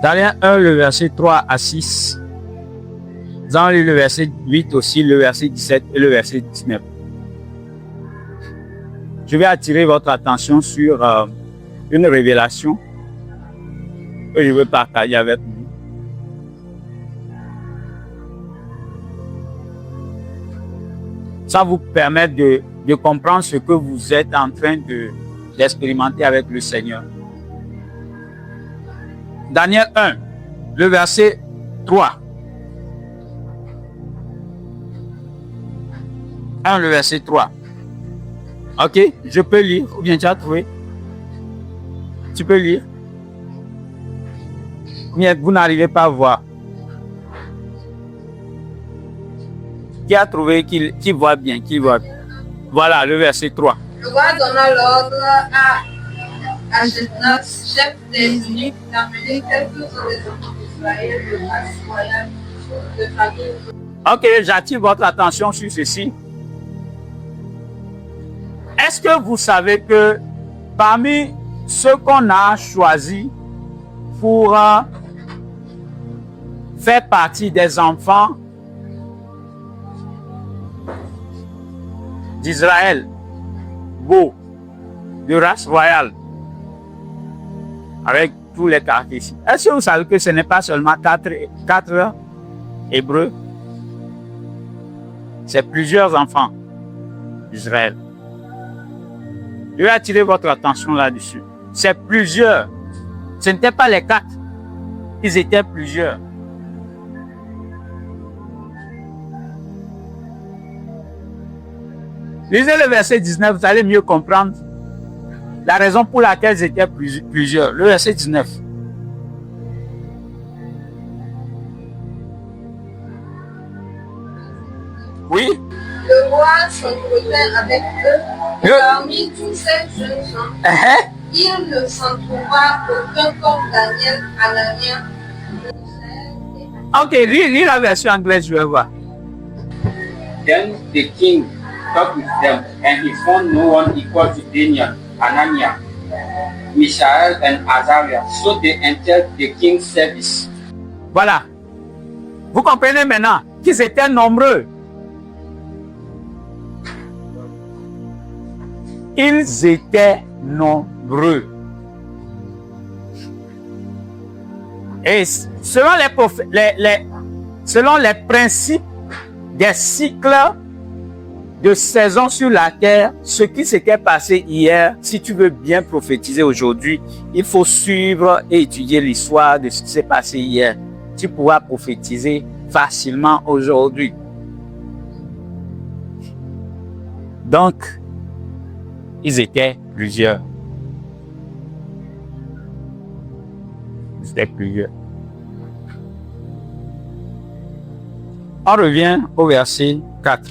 Daniel 1, le verset 3 à 6. Nous allons lire le verset 8 aussi, le verset 17 et le verset 19. Je vais attirer votre attention sur une révélation que je veux partager avec vous. Ça vous permet de comprendre ce que vous êtes en train d'expérimenter avec le Seigneur. Daniel 1, le verset 3. 1, le verset 3. Ok, je peux lire, ou bien tu as trouvé? Tu peux lire? Ou bien vous n'arrivez pas à voir? Qui a trouvé, qui voit bien, qui voit bien? Voilà, le verset 3. Le roi donna l'ordre à Génas, chef des eunuques, d'amener quelques-uns des enfants d'Israël de race royale, de famille. Ok, j'attire votre attention sur ceci. Est-ce que vous savez que parmi ceux qu'on a choisis pour faire partie des enfants d'Israël, beaux, de race royale, avec tous les caractéristiques. Est-ce que vous savez que ce n'est pas seulement quatre Hébreux, c'est plusieurs enfants d'Israël. Je vais attirer votre attention là-dessus. C'est plusieurs. Ce n'étaient pas les 4. Ils étaient plusieurs. Lisez le verset 19, vous allez mieux comprendre la raison pour laquelle ils étaient plusieurs. Le verset 19. Oui. Le roi s'entretint avec eux. Parmi tous ces jeunes gens, il ne s'en trouva aucun comme Daniel, Anania, Ok, lis la version anglaise, je vais voir. Then the king talked with them, and he found no one equal to Daniel, Ananias, Mishael, and Azariah. So they entered the king's service. Voilà. Vous comprenez maintenant qu'ils étaient nombreux. Ils étaient nombreux. Et selon selon les principes des cycles de saison sur la terre, ce qui s'était passé hier, si tu veux bien prophétiser aujourd'hui, il faut suivre et étudier l'histoire de ce qui s'est passé hier. Tu pourras prophétiser facilement aujourd'hui. Donc, ils étaient plusieurs. Ils étaient plusieurs. On revient au verset 4.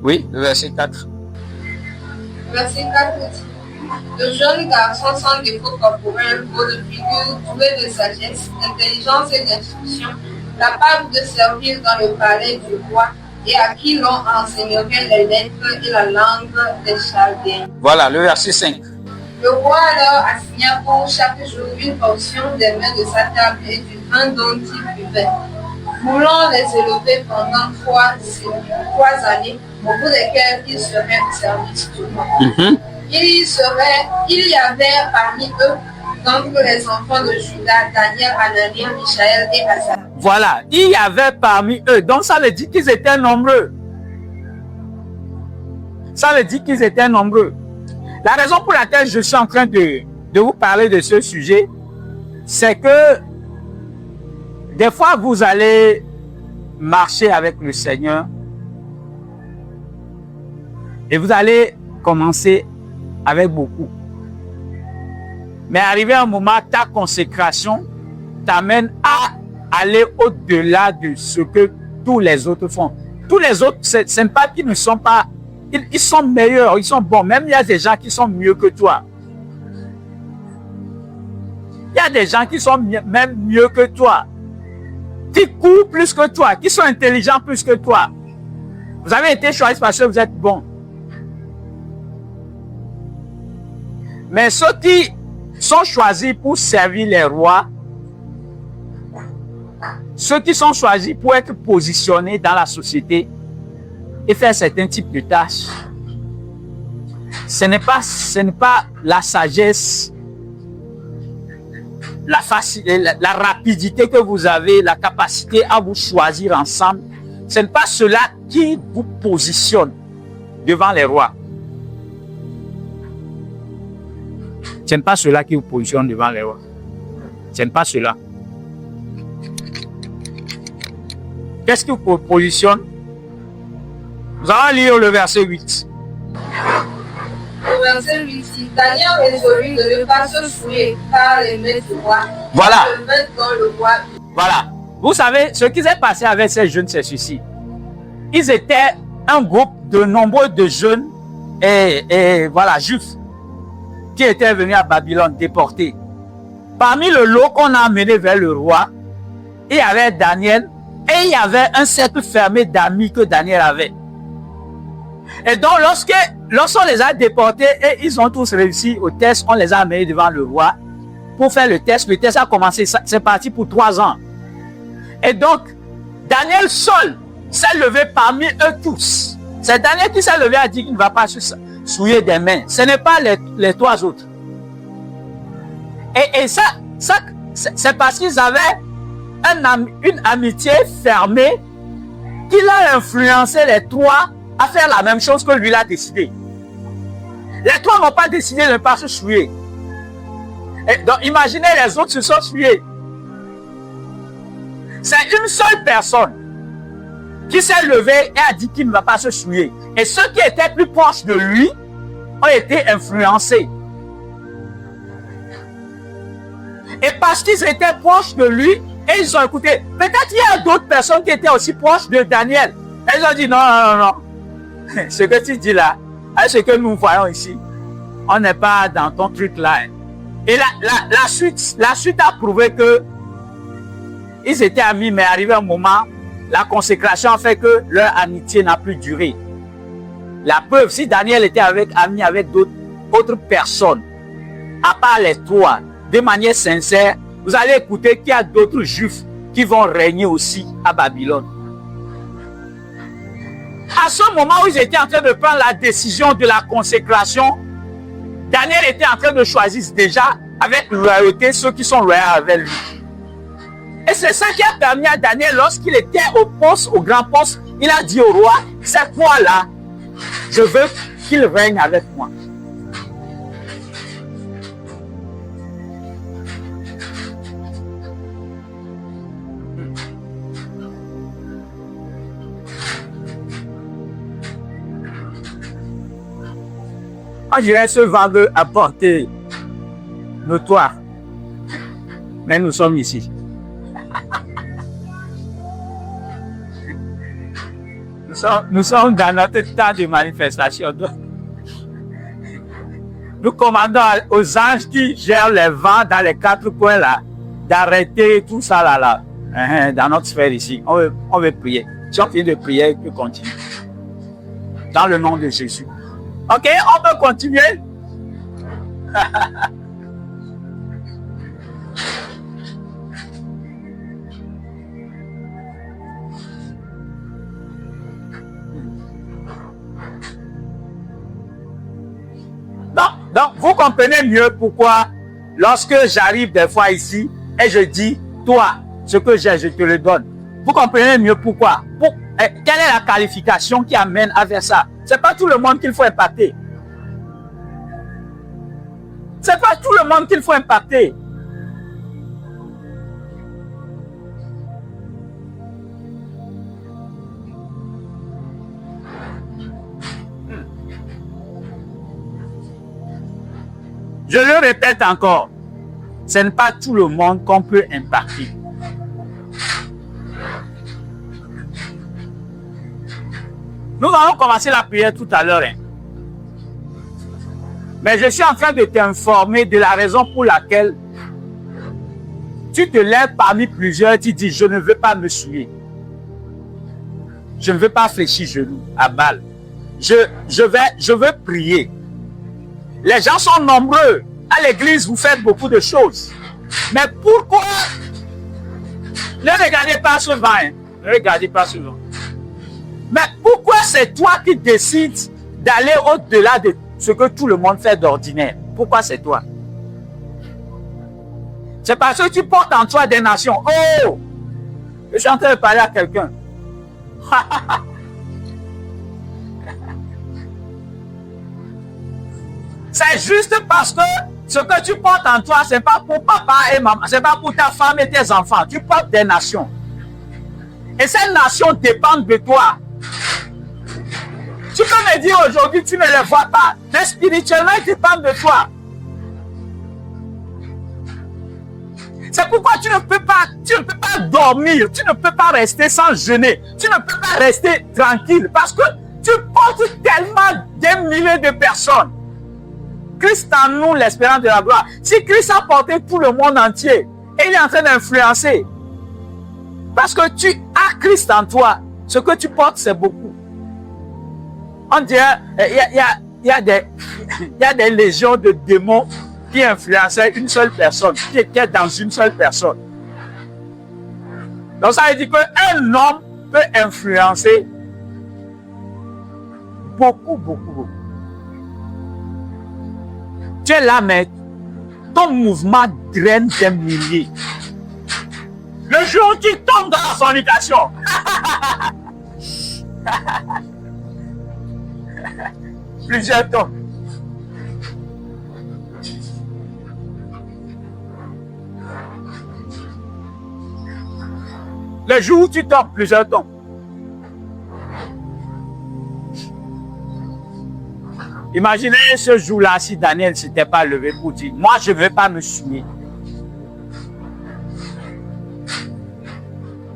Oui, le verset 4. Verset 4 dit, de jeunes garçons sans défaut corporel, beaux de figure, doués de sagesse, d'intelligence et d'instruction, capables de servir dans le palais du roi et à qui l'on enseignerait les lettres et la langue des Chaldéens. Voilà, le verset 5. Le roi alors assigna pour chaque jour une portion des mets de sa table et du vin dont il buvait, voulant les élever pendant 3 années, au bout desquelles ils seraient au service du roi. Il y avait parmi eux, d'entre les enfants de Juda, Daniel, Anania, Mishaël et Azariah. Voilà, il y avait parmi eux. Donc ça veut dire qu'ils étaient nombreux. Ça veut dire qu'ils étaient nombreux. La raison pour laquelle je suis en train de vous parler de ce sujet, c'est que des fois vous allez marcher avec le Seigneur et vous allez commencer avec beaucoup. Mais arrivé un moment, ta consécration t'amène à aller au-delà de ce que tous les autres font. Tous les autres, c'est pas qu'ils ne sont pas, ils sont meilleurs, ils sont bons. Même il y a des gens qui sont mieux que toi. Il y a des gens qui sont même mieux que toi, qui courent plus que toi, qui sont intelligents plus que toi. Vous avez été choisi parce que vous êtes bon. Mais ceux qui sont choisis pour servir les rois, ceux qui sont choisis pour être positionnés dans la société et faire certains types de tâches, ce n'est pas la sagesse, la rapidité que vous avez, la capacité à vous choisir ensemble. Ce n'est pas cela qui vous positionne devant les rois. Ce n'est pas cela qui vous positionne devant les rois. Ce n'est pas cela. Qu'est-ce qui vous positionne? Nous allons lire le verset 8. Au verset 8, Daniel résolut de ne pas se souiller par les mains du roi. Voilà. De mettre dans le roi. Voilà. Vous savez, ce qui s'est passé avec ces jeunes, c'est ceci. Ils étaient un groupe de nombreux de jeunes et voilà, juifs qui étaient venus à Babylone déportés. Parmi le lot qu'on a amené vers le roi, il y avait Daniel et il y avait un cercle fermé d'amis que Daniel avait. Et donc, lorsqu'on les a déportés et ils ont tous réussi au test, on les a amenés devant le roi pour faire le test. Le test a commencé, c'est parti pour 3 ans. Et donc, Daniel seul s'est levé parmi eux tous. C'est Daniel qui s'est levé et a dit qu'il ne va pas se souiller des mains. Ce n'est pas les 3 autres. Et ça c'est parce qu'ils avaient une amitié fermée qui a influencé les 3 à faire la même chose que lui a décidé. Les 3 n'ont pas décidé de ne pas se souiller. Et donc, imaginez, les autres se sont souillés. C'est une seule personne qui s'est levée et a dit qu'il ne va pas se souiller. Et ceux qui étaient plus proches de lui ont été influencés. Et parce qu'ils étaient proches de lui, et ils ont écouté. Peut-être il y a d'autres personnes qui étaient aussi proches de Daniel. Et ils ont dit non. Ce que tu dis là, ce que nous voyons ici, on n'est pas dans ton truc là. Et la suite a prouvé que ils étaient amis, mais arrivé un moment, la consécration a fait que leur amitié n'a plus duré. La preuve, si Daniel était ami avec d'autres personnes, à part les 3, de manière sincère, vous allez écouter qu'il y a d'autres juifs qui vont régner aussi à Babylone. À ce moment où ils étaient en train de prendre la décision de la consécration, Daniel était en train de choisir déjà avec loyauté ceux qui sont loyaux avec lui. Et c'est ça qui a permis à Daniel, lorsqu'il était au grand poste, il a dit au roi, cette fois-là, je veux qu'il règne avec moi. On dirait ce vent veut apporter notoire. Mais nous sommes ici. Nous sommes dans notre temps de manifestation. Nous commandons aux anges qui gèrent les vents dans les 4 coins là, d'arrêter tout ça là. Dans notre sphère ici. On veut prier. Si on finit de prier, on peut continuer. Dans le nom de Jésus. Ok, on peut continuer. Donc, vous comprenez mieux pourquoi, lorsque j'arrive des fois ici et je dis, toi, ce que j'ai, je te le donne. Vous comprenez mieux pourquoi. Quelle est la qualification qui amène à faire ça? C'est pas tout le monde qu'il faut impacter. C'est pas tout le monde qu'il faut impacter. Je le répète encore, ce n'est pas tout le monde qu'on peut impacter. Nous allons commencer la prière tout à l'heure. Mais je suis en train de t'informer de la raison pour laquelle tu te lèves parmi plusieurs, tu dis, je ne veux pas me souiller. Je ne veux pas fléchir genou à balle. Je veux prier. Les gens sont nombreux. À l'église, vous faites beaucoup de choses. Mais pourquoi? Ne regardez pas souvent. Hein. Ne regardez pas souvent. Mais pourquoi c'est toi qui décides d'aller au-delà de ce que tout le monde fait d'ordinaire? Pourquoi c'est toi? C'est parce que tu portes en toi des nations. Oh! Je suis en train de parler à quelqu'un. C'est juste parce que ce que tu portes en toi, c'est pas pour papa et maman, c'est pas pour ta femme et tes enfants. Tu portes des nations. Et ces nations dépendent de toi. Tu peux me dire aujourd'hui, tu ne les vois pas. Mais spirituellement, ils dépendent de toi. C'est pourquoi tu ne peux pas dormir, tu ne peux pas rester sans jeûner, tu ne peux pas rester tranquille parce que tu portes tellement des milliers de personnes. Christ en nous, l'espérance de la gloire. Si Christ a porté tout le monde entier et il est en train d'influencer, parce que tu as Christ en toi, ce que tu portes, c'est beaucoup. On dirait, il y a des légions de démons qui influençait une seule personne, qui était dans une seule personne. Donc ça veut dire qu'un homme peut influencer beaucoup. Tu es là, mais ton mouvement draine des milliers. Le jour où tu tombes dans la fornication, plusieurs tombent. Le jour où tu tombes, plusieurs tombent. Imaginez ce jour-là si Daniel ne s'était pas levé pour dire, moi je ne veux pas me souiller.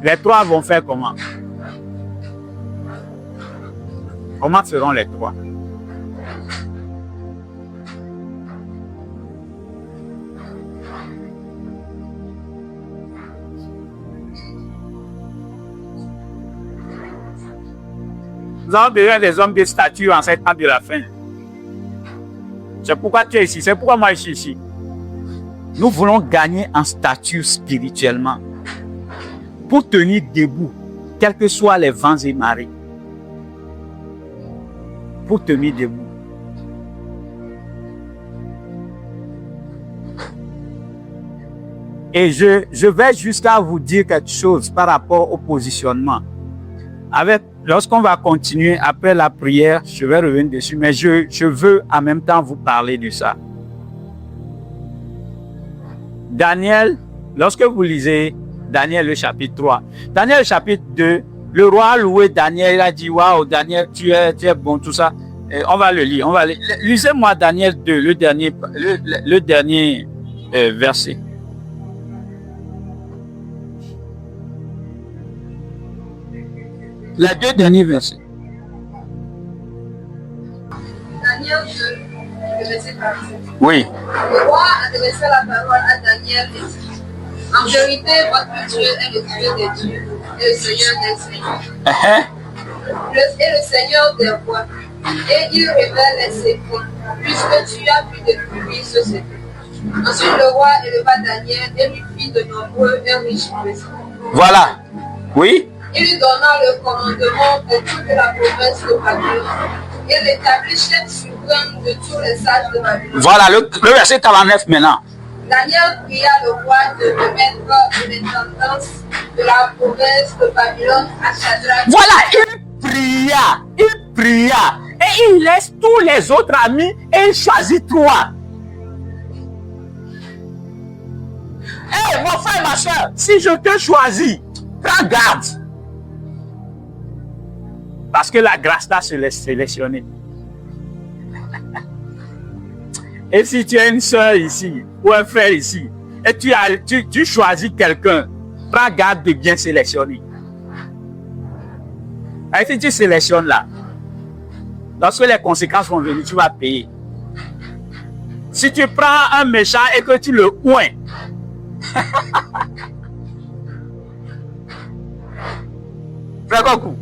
Les trois vont faire comment? Comment feront les trois? Nous avons besoin des hommes de statut en cette temps de la fin. C'est pourquoi tu es ici, c'est pourquoi moi je suis ici. Nous voulons gagner en statut spirituellement pour tenir debout, quels que soient les vents et marées. Pour tenir debout. Et je vais jusqu'à vous dire quelque chose par rapport au positionnement. Lorsqu'on va continuer après la prière, je vais revenir dessus, mais je veux en même temps vous parler de ça. Daniel, lorsque vous lisez Daniel le chapitre 3, Daniel le chapitre 2, le roi a loué Daniel, il a dit, waouh, Daniel, tu es bon, tout ça. Et on va le lire, lisez-moi Daniel 2, le dernier verset. Les deux derniers versets. Daniel 2, le verset 47. Oui. Le roi adressa la parole à Daniel et dit, en vérité, votre Dieu est le Dieu des dieux et le Seigneur des seigneurs. Et le Seigneur des rois. Et il révèle les secrets, puisque tu as pu découvrir ce secret. Ensuite, le roi éleva Daniel et lui fit de nombreux et riches présents. Voilà. Oui. Il lui donna le commandement de toute la province de Babylone et l'établit chef suprême de tous les sages de Babylone. Voilà, le verset 49 maintenant. Daniel pria le roi de le mettre de l'intendance de la province de Babylone à Shadrach. Voilà, il pria et il laisse tous les autres amis et il choisit trois. Hé, mon frère et ma soeur, si je te choisis, prends garde. Parce que la grâce là, se laisse sélectionner. Et si tu as une soeur ici, ou un frère ici, et tu choisis quelqu'un, prends garde de bien sélectionner. Et si tu sélectionnes là, lorsque les conséquences vont venir, tu vas payer. Si tu prends un méchant et que tu le oins, fais un coup.